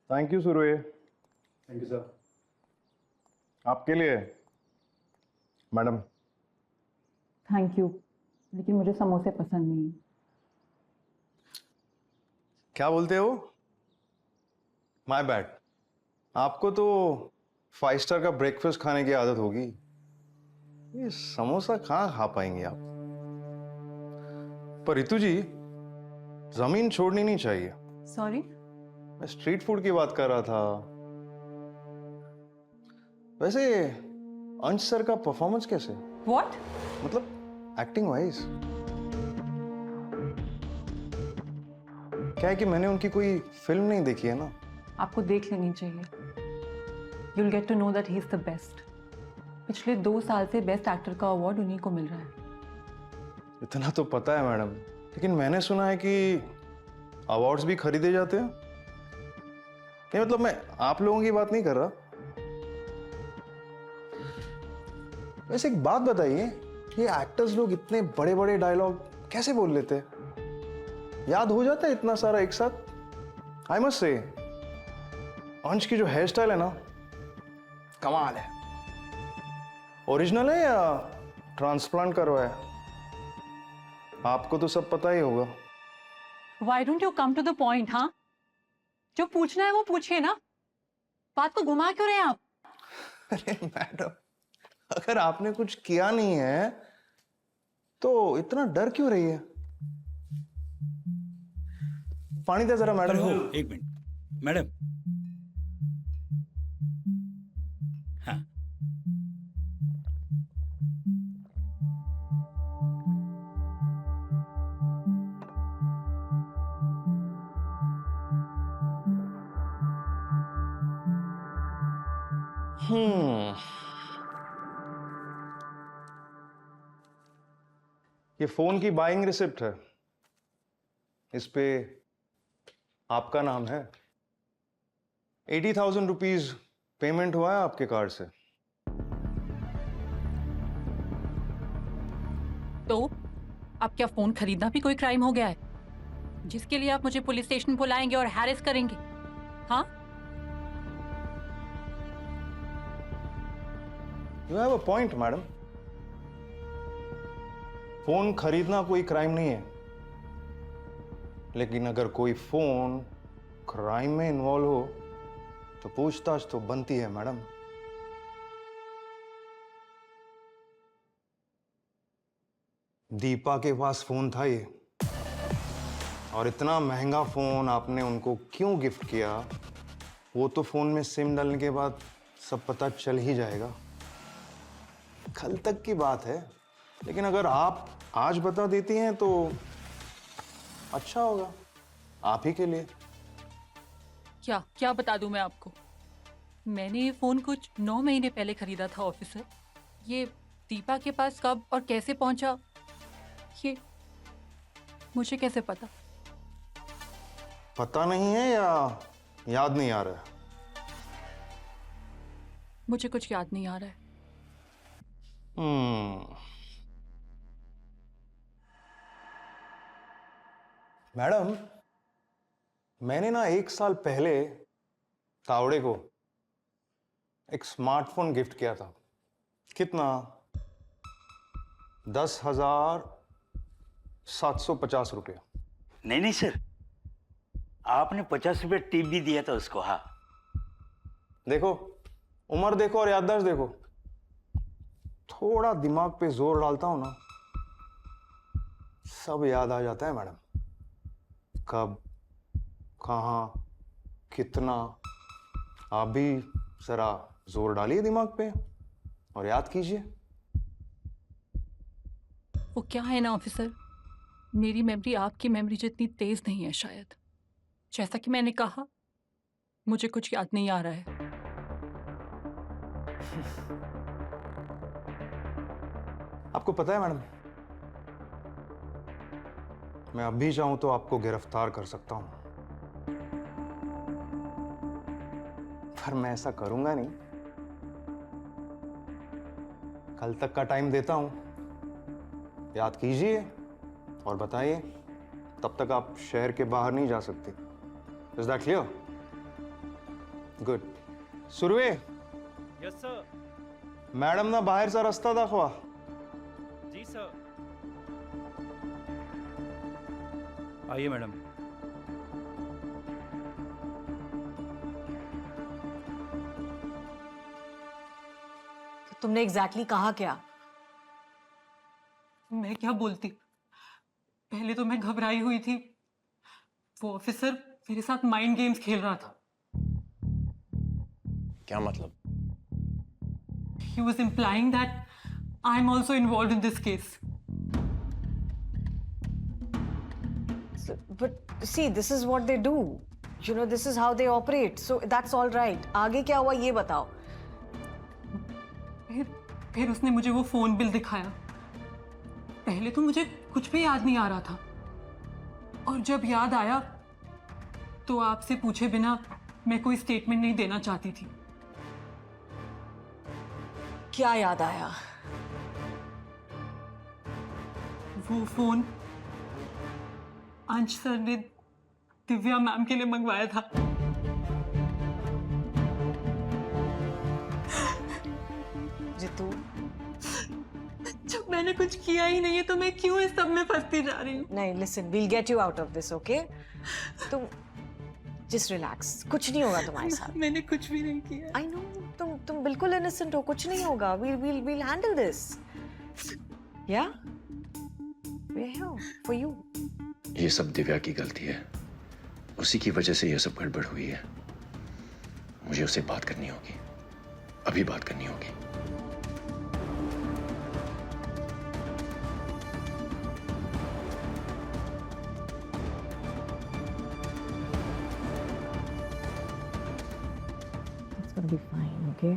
Thank you Surve. Thank you sir. आपके लिए madam. Thank you, लेकिन मुझे समोसे पसंद नहीं। क्या बोलते हो? My bad. आपको तो 5 स्टार का ब्रेकफास्ट खाने की आदत होगी, ये समोसा कहाँ खा पाएंगे आप? पर रितु जी, जमीन छोड़नी नहीं चाहिए। सॉरी? मैं स्ट्रीट फूड की बात कर रहा था। वैसे अंश सर का परफॉर्मेंस कैसे? व्हाट? मतलब एक्टिंग वाइज। क्या है कि मैंने उनकी कोई फिल्म नहीं देखी है ना। आपको देख लेनी चाहिए। You'll get to know that he is the best. पिछले 2 साल से बेस्ट एक्टर का अवार्ड उन्हीं को मिल रहा है। इतना तो पता है मैडम, लेकिन मैंने सुना है कि अवार्ड्स भी खरीदे जाते हैं। नहीं मतलब मैं आप लोगों की बात नहीं कर रहा। वैसे एक बात बताइए, ये एक्टर्स लोग इतने बड़े बड़े डायलॉग कैसे बोल लेते हैं? याद हो जाता है इतना सारा एक साथ? आई मस्ट से अंश की जो हेयर स्टाइल है ना, कमाल है। ओरिजिनल है या ट्रांसप्लांट करवाया? आपको तो सब पता ही होगा। Why don't you come to the point, हाँ? जो पूछना है वो पूछिए ना, बात को घुमा क्यों रहे हैं आप? अरे मैडम, अगर आपने कुछ किया नहीं है तो इतना डर क्यों रही है? पानी दे जरा मैडम को। एक मिनट मैडम। हाँ, ये फोन की बाइंग रिसिप्ट है, इस पे आपका नाम है। 80,000 रुपीज पेमेंट हुआ है आपके कार्ड से। तो अब क्या फोन खरीदना भी कोई क्राइम हो गया है, जिसके लिए आप मुझे पुलिस स्टेशन बुलाएंगे और हैरेस करेंगे? हाँ? You have a point madam. Phone खरीदना कोई क्राइम नहीं है, लेकिन अगर कोई फोन क्राइम में इन्वॉल्व हो तो पूछताछ तो बनती है मैडम। दीपा के पास फोन था ये, और इतना महंगा फोन आपने उनको क्यों गिफ्ट किया, वो तो फोन में सिम डालने के बाद सब पता चल ही जाएगा। कल तक की बात है, लेकिन अगर आप आज बता देती हैं तो अच्छा होगा आप ही के लिए। क्या क्या बता दूं मैं आपको? मैंने ये फोन कुछ 9 महीने पहले खरीदा था ऑफिसर। ये दीपा के पास कब और कैसे पहुंचा, ये मुझे कैसे पता? पता नहीं है या याद नहीं आ रहा है? मुझे कुछ याद नहीं आ रहा है। मैडम, मैंने ना 1 साल पहले तावड़े को एक स्मार्टफोन गिफ्ट किया था। कितना? 10,750 रुपया। नहीं नहीं सर, आपने 50 रुपये टिप भी दिया था उसको। हाँ, देखो, उम्र देखो और याददाश्त देखो। थोड़ा दिमाग पे जोर डालता हूं ना, सब याद आ जाता है मैडम। कब, कहां, कितना। आप भी जरा जोर डालिए दिमाग पे और याद कीजिए। वो क्या है ना ऑफिसर, मेरी मेमोरी आपकी मेमोरी जितनी तेज नहीं है शायद। जैसा कि मैंने कहा, मुझे कुछ याद नहीं आ रहा है। आपको पता है मैडम, मैं अब भी चाहूं तो आपको गिरफ्तार कर सकता हूं, पर मैं ऐसा करूंगा नहीं। कल तक का टाइम देता हूं, याद कीजिए और बताइए। तब तक आप शहर के बाहर नहीं जा सकती। Is that clear? Good. Surve, yes sir. Madam ना बाहेरचा रस्ता दाखवा. जी सर. आइए मैडम. तो तुमने एग्जैक्टली कहा क्या? मैं क्या बोलती? पहले तो मैं घबराई हुई थी. वो ऑफिसर मेरे साथ माइंड गेम्स खेल रहा था. क्या मतलब? He was implying that I'm also involved in this case. But see, this is what they do. You know, this is how they operate. So that's all right. आगे क्या हुआ ये बताओ. फिर उसने मुझे वो फोन बिल दिखाया. पहले तो मुझे कुछ भी याद नहीं आ रहा था, और जब याद आया तो आपसे पूछे बिना मैं कोई स्टेटमेंट नहीं देना चाहती थी. क्या याद आया? वो फोन अंश सर ने दिव्या मैम के लिए मंगवाया था. जितू, जब मैंने कुछ किया ही नहीं है तो मैं क्यों इस सब में फंसती जा रही हूँ? नहीं, listen, we'll get you out of this, okay? तुम just relax. कुछ नहीं होगा तुम्हारे साथ. मैंने कुछ भी नहीं किया. I know, तुम बिल्कुल innocent हो. कुछ नहीं होगा. We'll handle this. Yeah? We're here for you. ये सब दिव्या की गलती है. उसी की वजह से ये सब गड़बड़ हुई है. मुझे उससे बात करनी होगी. अभी बात करनी होगी. It's gonna be fine, okay?